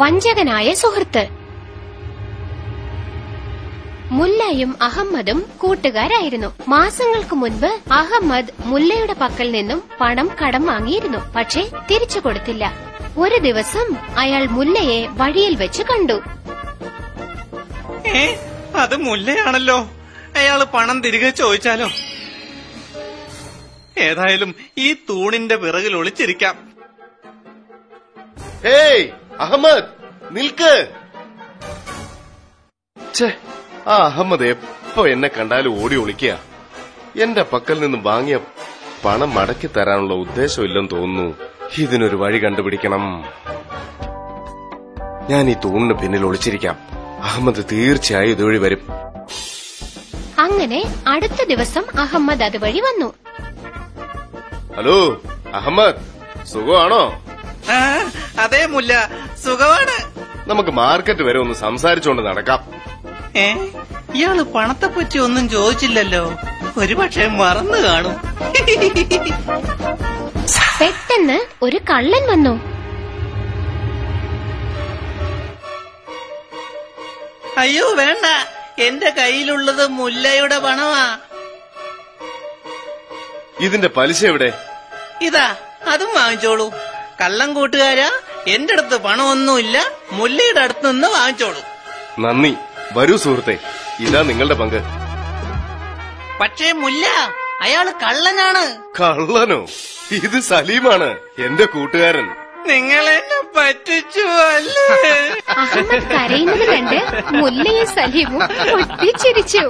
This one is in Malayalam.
വഞ്ചകനായ സുഹൃത്ത്. മുല്ലയും അഹമ്മദും കൂട്ടുകാരായിരുന്നു. മാസങ്ങൾക്ക് മുൻപ് അഹമ്മദ് മുല്ലയുടെ പക്കൽ നിന്നും പണം കടം വാങ്ങിയിരുന്നു. പക്ഷേ തിരിച്ചു കൊടുത്തില്ല. ഒരു ദിവസം അയാൾ മുല്ലയെ വഴിയിൽ വെച്ച് കണ്ടു. അത് മുല്ലയാണല്ലോ. അയാള് പണം തിരികെ ചോദിച്ചാലോ? ഏതായാലും ഈ തൂണിന്റെ പിറകിൽ ഒളിച്ചിരിക്കാം. ഹേയ് അഹമ്മദ്, നിൽക്ക്. ആ അഹമ്മദ് എപ്പോ എന്നെ കണ്ടാലും ഓടി ഒളിക്കുക. എന്റെ പക്കൽ നിന്നും വാങ്ങിയ പണം മടക്കി തരാനുള്ള ഉദ്ദേശമില്ലെന്ന് തോന്നുന്നു. ഇതിനൊരു വഴി കണ്ടുപിടിക്കണം. ഞാൻ ഈ തൂണിന് പിന്നിൽ ഒളിച്ചിരിക്കാം. അഹമ്മദ് തീർച്ചയായും ഇതുവഴി വരും. അങ്ങനെ അടുത്ത ദിവസം അഹമ്മദ് അതുവഴി വന്നു. ഹലോ അഹമ്മദ്, സുഖമാണോ? അതെ മുല്ല, സുഖമാണ്. നമുക്ക് മാർക്കറ്റ് വരെ ഒന്ന് സംസാരിച്ചുകൊണ്ട് നടക്കാം. ഇയാള് പണത്തെ പറ്റി ഒന്നും ചോദിച്ചില്ലല്ലോ. ഒരുപക്ഷെ മറന്നു കാണും. പെട്ടെന്ന് ഒരു കള്ളൻ വന്നു. അയ്യോ വേണ്ട, എന്റെ കയ്യിലുള്ളത് മുല്ലയുടെ പണമാ. ഇതിന്റെ പലിശ എവിടെ? ഇതാ, അതും വാങ്ങിച്ചോളൂ. കള്ളം കൂട്ടുകാരാ, എന്റെ അടുത്ത് പണമൊന്നുമില്ല. മുല്ലയുടെ അടുത്ത് നിന്ന് വാങ്ങിച്ചോളൂ. നന്ദി. വരൂ സുഹൃത്തെ, ഇതാ നിങ്ങളുടെ പങ്ക്. പക്ഷേ മുല്ല, അയാള് കള്ളനാണ്. കള്ളനോ? ഇത് സലീമാണ്, എന്റെ കൂട്ടുകാരൻ. നിങ്ങൾ എന്നെ പറ്റിച്ചു അല്ലേ? അഹമ്മദ് കരയുന്നത് കണ്ട് മുല്ലയും സലീമും പൊട്ടിച്ചിരിച്ചു.